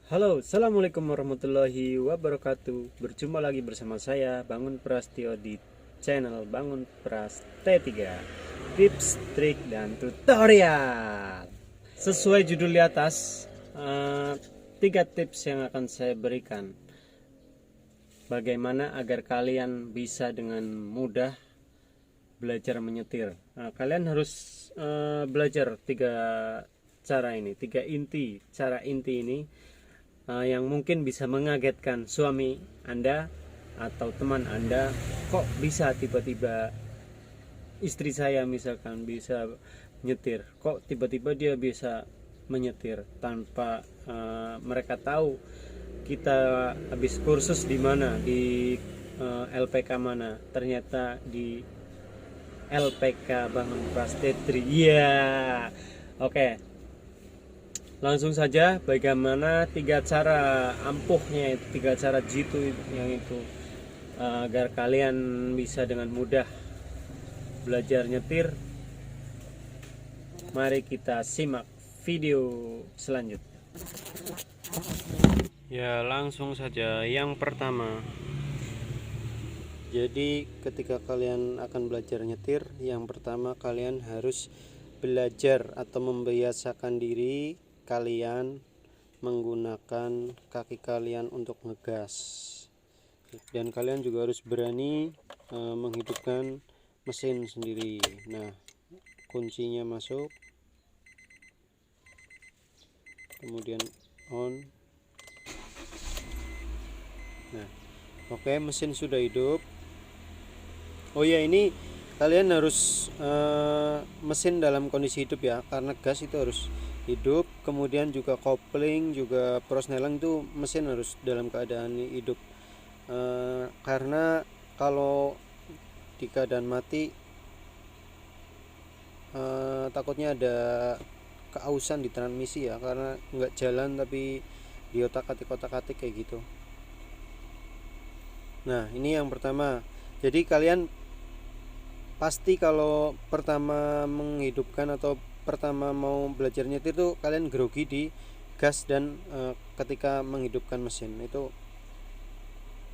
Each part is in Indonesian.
Halo, assalamualaikum warahmatullahi wabarakatuh. Berjumpa lagi bersama saya Bangun Prastio di channel Bangun Pras T3. Tips, trik, dan tutorial. Sesuai judul di atas, 3 tips yang akan saya berikan. Bagaimana agar kalian bisa dengan mudah belajar menyetir. Nah, kalian harus belajar 3 cara ini, 3 inti. Cara inti ini yang mungkin bisa mengagetkan suami Anda atau teman Anda. Kok bisa tiba-tiba istri saya misalkan bisa nyetir, kok tiba-tiba dia bisa menyetir tanpa mereka tahu kita habis kursus di mana, di LPK mana, ternyata di LPK Bangun Prastetri. Iya, oke. Langsung saja, bagaimana 3 cara ampuhnya, 3 cara jitu yang itu, agar kalian bisa dengan mudah belajar nyetir. Mari kita simak video selanjutnya. Ya, langsung saja. Yang pertama, jadi ketika kalian akan belajar nyetir, yang pertama kalian harus belajar atau membiasakan diri kalian menggunakan kaki kalian untuk ngegas, dan kalian juga harus berani menghidupkan mesin sendiri. Nah, kuncinya masuk, kemudian on. Nah, oke, mesin sudah hidup. Oh ya, ini kalian harus mesin dalam kondisi hidup ya, karena gas itu harus hidup. Kemudian juga kopling, juga prosnelang itu mesin harus dalam keadaan hidup, karena kalau di keadaan mati takutnya ada keausan di transmisi ya, karena nggak jalan tapi di otak-atik kayak gitu. Nah, ini yang pertama. Jadi kalian pasti kalau pertama menghidupkan atau pertama mau belajar nyetir tuh kalian grogi di gas dan ketika menghidupkan mesin itu,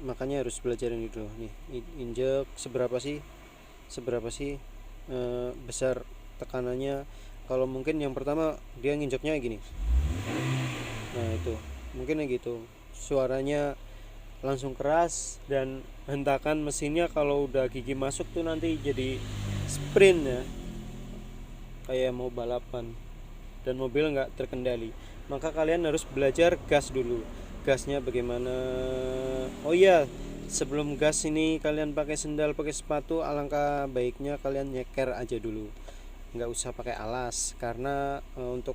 makanya harus belajar ini dulu nih. Injek seberapa sih besar tekanannya. Kalau mungkin yang pertama dia nginjeknya gini, nah itu mungkin gitu suaranya langsung keras, dan hentakan mesinnya kalau udah gigi masuk tuh nanti jadi sprint ya, kayak mau balapan dan mobil nggak terkendali. Maka kalian harus belajar gas dulu, gasnya bagaimana. Oh iya, sebelum gas ini kalian pakai sendal, pakai sepatu, alangkah baiknya kalian nyeker aja dulu, nggak usah pakai alas, karena untuk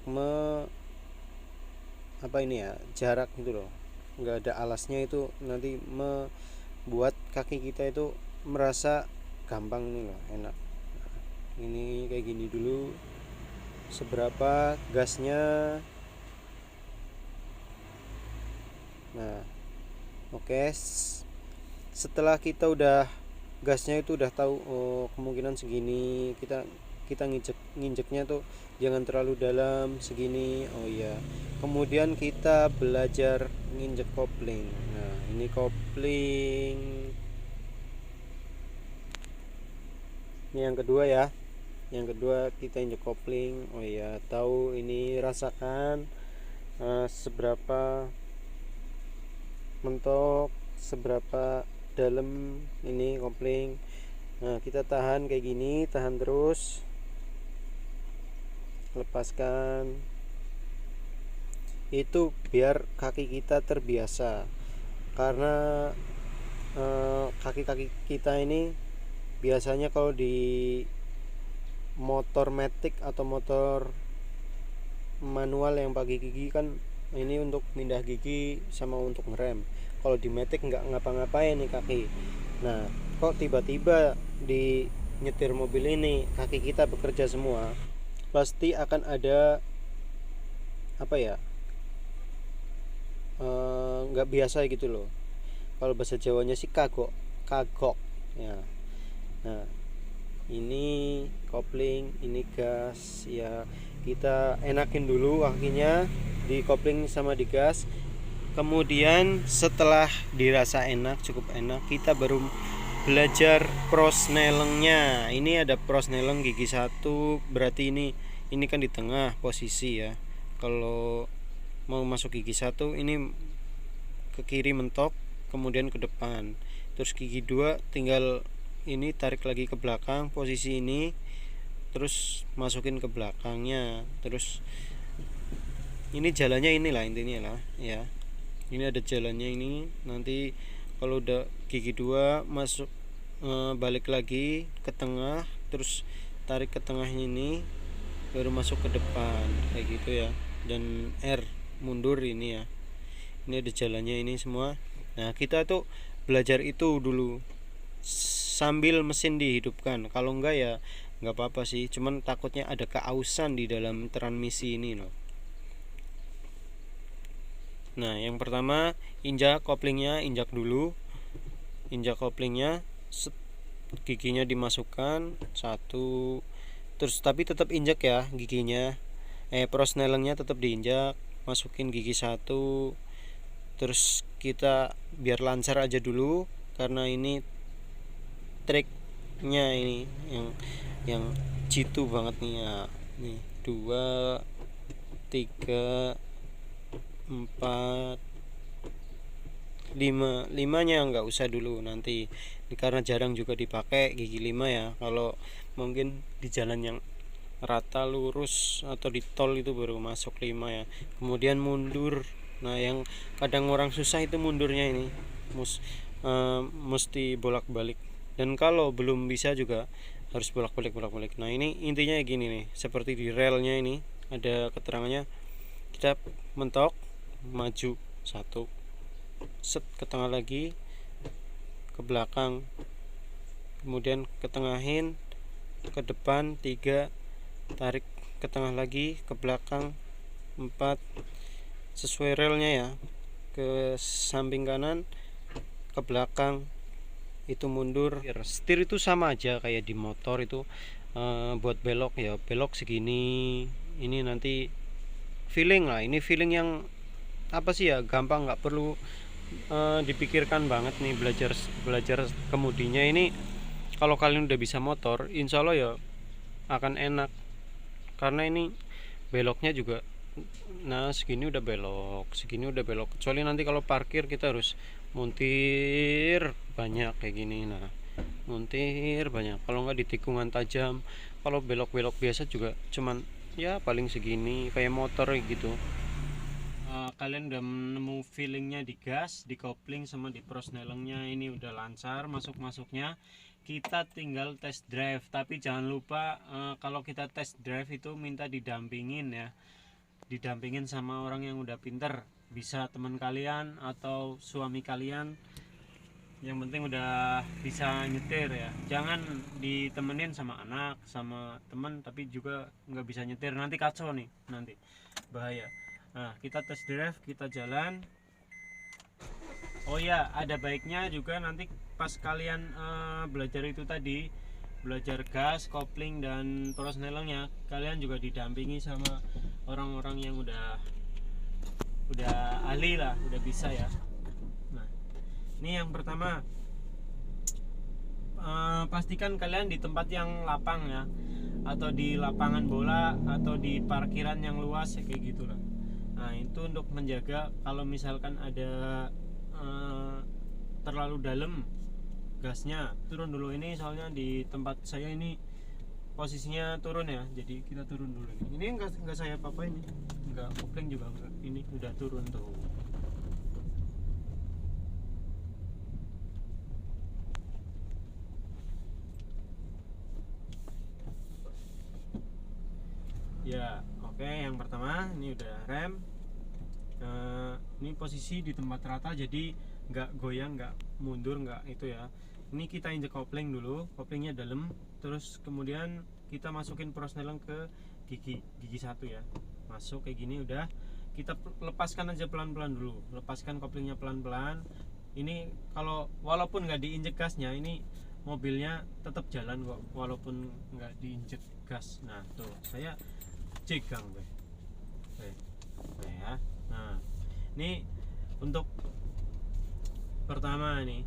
apa ini ya, jarak gitu loh, nggak ada alasnya itu nanti membuat kaki kita itu merasa gampang nih loh, enak. Ini kayak gini dulu, seberapa gasnya. Nah, oke. Setelah kita udah gasnya itu udah tahu, oh kemungkinan segini, kita nginjeknya tuh jangan terlalu dalam, segini. Oh iya, kemudian kita belajar nginjek kopling. Nah, ini kopling, ini yang kedua ya. Yang kedua kita injek kopling. Oh iya, tahu ini, rasakan seberapa mentok, seberapa dalam ini kopling. Nah, kita tahan kayak gini, tahan terus, lepaskan. Itu biar kaki kita terbiasa, karena kaki-kaki kita ini biasanya kalau di motor matic atau motor manual yang pakai gigi kan, ini untuk mindah gigi sama untuk ngerem. Kalau di matic nggak ngapa-ngapain nih kaki. Nah, kok tiba-tiba di nyetir mobil ini kaki kita bekerja semua, pasti akan ada apa ya, nggak biasa gitu loh. Kalau bahasa Jawanya sih kagok ya. Nah, ini kopling, ini gas ya. Kita enakin dulu kakinya di kopling sama di gas, Kemudian setelah dirasa enak, cukup enak, kita baru belajar prosnelengnya. Ini ada prosneleng gigi 1, berarti ini kan di tengah posisi ya. Kalau mau masuk gigi 1 ini ke kiri mentok, kemudian ke depan. Terus gigi 2 tinggal ini tarik lagi ke belakang posisi ini, terus masukin ke belakangnya. Terus ini jalannya inilah intinya lah ya. Ini ada jalannya ini. Nanti kalau udah gigi 2 masuk, balik lagi ke tengah, terus tarik ke tengah ini, baru masuk ke depan kayak gitu ya. Dan R mundur ini ya. Ini ada jalannya ini semua. Nah, kita tuh belajar itu dulu sambil mesin dihidupkan. Kalau enggak ya enggak apa-apa sih, cuman takutnya ada keausan di dalam transmisi ini loh. Nah, yang pertama injak koplingnya, injak dulu. Injak koplingnya, giginya dimasukkan 1. Terus tapi tetap injak ya giginya. Prosnelengnya tetap diinjak, masukin gigi 1. Terus kita biar lancar aja dulu karena ini triknya ini yang jitu banget nih ya. Nih 2 3 4 5 limanya nggak usah dulu nanti karena jarang juga dipakai gigi 5 ya. Kalau mungkin di jalan yang rata lurus atau di tol itu baru masuk 5 ya. Kemudian mundur. Nah, yang kadang orang susah itu mundurnya ini mesti bolak-balik, dan kalau belum bisa juga harus bolak-balik. Nah, ini intinya gini nih, seperti di relnya ini ada keterangannya. Kita mentok maju 1, set ke tengah lagi, ke belakang, kemudian ketengahin, ke depan 3, tarik ke tengah lagi, ke belakang 4, sesuai relnya ya, ke samping kanan, ke belakang, itu mundur. Setir itu sama aja kayak di motor itu, buat belok ya belok segini. Ini nanti feeling lah, ini feeling yang apa sih ya, gampang, nggak perlu dipikirkan banget nih belajar kemudinya ini. Kalau kalian udah bisa motor, insya Allah ya akan enak, karena ini beloknya juga, nah segini udah belok, kecuali nanti kalau parkir kita harus muntir banyak kayak gini. Nah, muntir banyak, kalau nggak di tikungan tajam. Kalau belok-belok biasa juga cuman ya paling segini kayak motor gitu. Kalian udah nemu feelingnya di gas, di kopling, sama di prosnelengnya. Ini udah lancar masuknya. Kita tinggal test drive, tapi jangan lupa kalau kita test drive itu minta didampingin ya, didampingin sama orang yang udah pinter, bisa teman kalian atau suami kalian, yang penting udah bisa nyetir ya. Jangan ditemenin sama anak, sama teman tapi juga nggak bisa nyetir, nanti kacau nih, nanti bahaya. Nah, kita test drive, kita jalan. Oh ya, ada baiknya juga nanti pas kalian belajar itu tadi, belajar gas, kopling, dan prosnelengnya, kalian juga didampingi sama orang-orang yang udah ahli lah, udah bisa ya. Nah, ini yang pertama, pastikan kalian di tempat yang lapang ya, atau di lapangan bola, atau di parkiran yang luas ya, kayak gitulah. Nah, itu untuk menjaga kalau misalkan ada terlalu dalam gasnya, turun dulu. Ini soalnya di tempat saya ini posisinya turun ya, jadi kita turun dulu. Ini enggak saya apa-apa, ini enggak kopling juga enggak, ini udah turun tuh. Ya, oke, yang pertama ini udah rem. Ini posisi di tempat rata, jadi nggak goyang, nggak mundur, nggak itu ya. Ini kita injek kopling dulu, koplingnya dalam, terus kemudian kita masukin prosneleng ke gigi 1 ya, masuk kayak gini. Udah, kita lepaskan aja pelan-pelan dulu, lepaskan koplingnya pelan-pelan. Ini kalau walaupun nggak diinjek gasnya, ini mobilnya tetap jalan kok walaupun nggak diinjek gas. Nah tuh, saya cegang deh ya. Nah, ini Untuk pertama nih,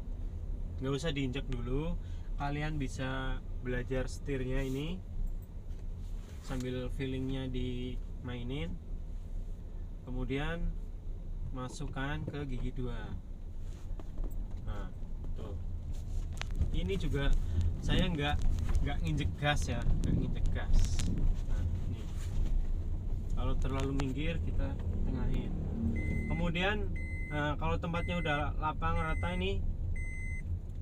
nggak usah diinjak dulu, kalian bisa belajar setirnya ini sambil feelingnya dimainin, kemudian masukkan ke gigi 2. Nah tuh, ini juga saya nggak nginjek gas ya, nggak nginjek gas. Nah nih, kalau terlalu minggir kita tengahin. Kemudian kalau tempatnya udah lapang rata ini,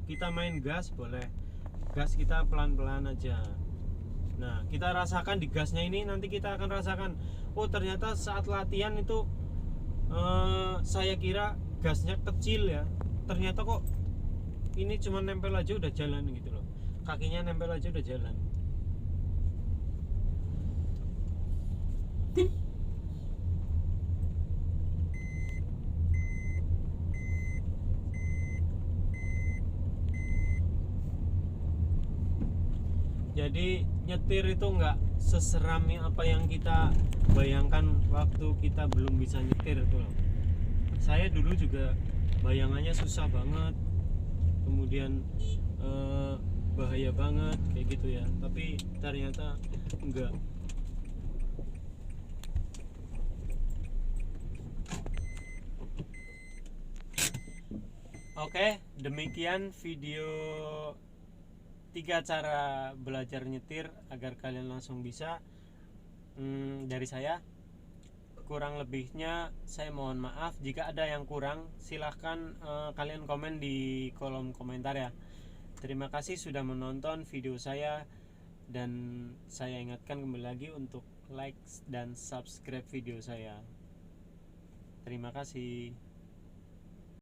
kita main gas boleh, gas kita pelan-pelan aja. Nah kita rasakan di gasnya ini, nanti kita akan rasakan, oh ternyata saat latihan itu saya kira gasnya kecil ya, ternyata kok ini cuma nempel aja udah jalan gitu loh, kakinya nempel aja udah jalan. Jadi nyetir itu nggak seseram apa yang kita bayangkan waktu kita belum bisa nyetir itu loh. Saya dulu juga bayangannya susah banget, kemudian bahaya banget kayak gitu ya, tapi ternyata enggak. Oke, demikian video 3 cara belajar nyetir agar kalian langsung bisa. Dari saya, kurang lebihnya saya mohon maaf. Jika ada yang kurang, silahkan kalian komen di kolom komentar ya. Terima kasih sudah menonton video saya, dan saya ingatkan kembali lagi untuk like dan subscribe video saya. Terima kasih.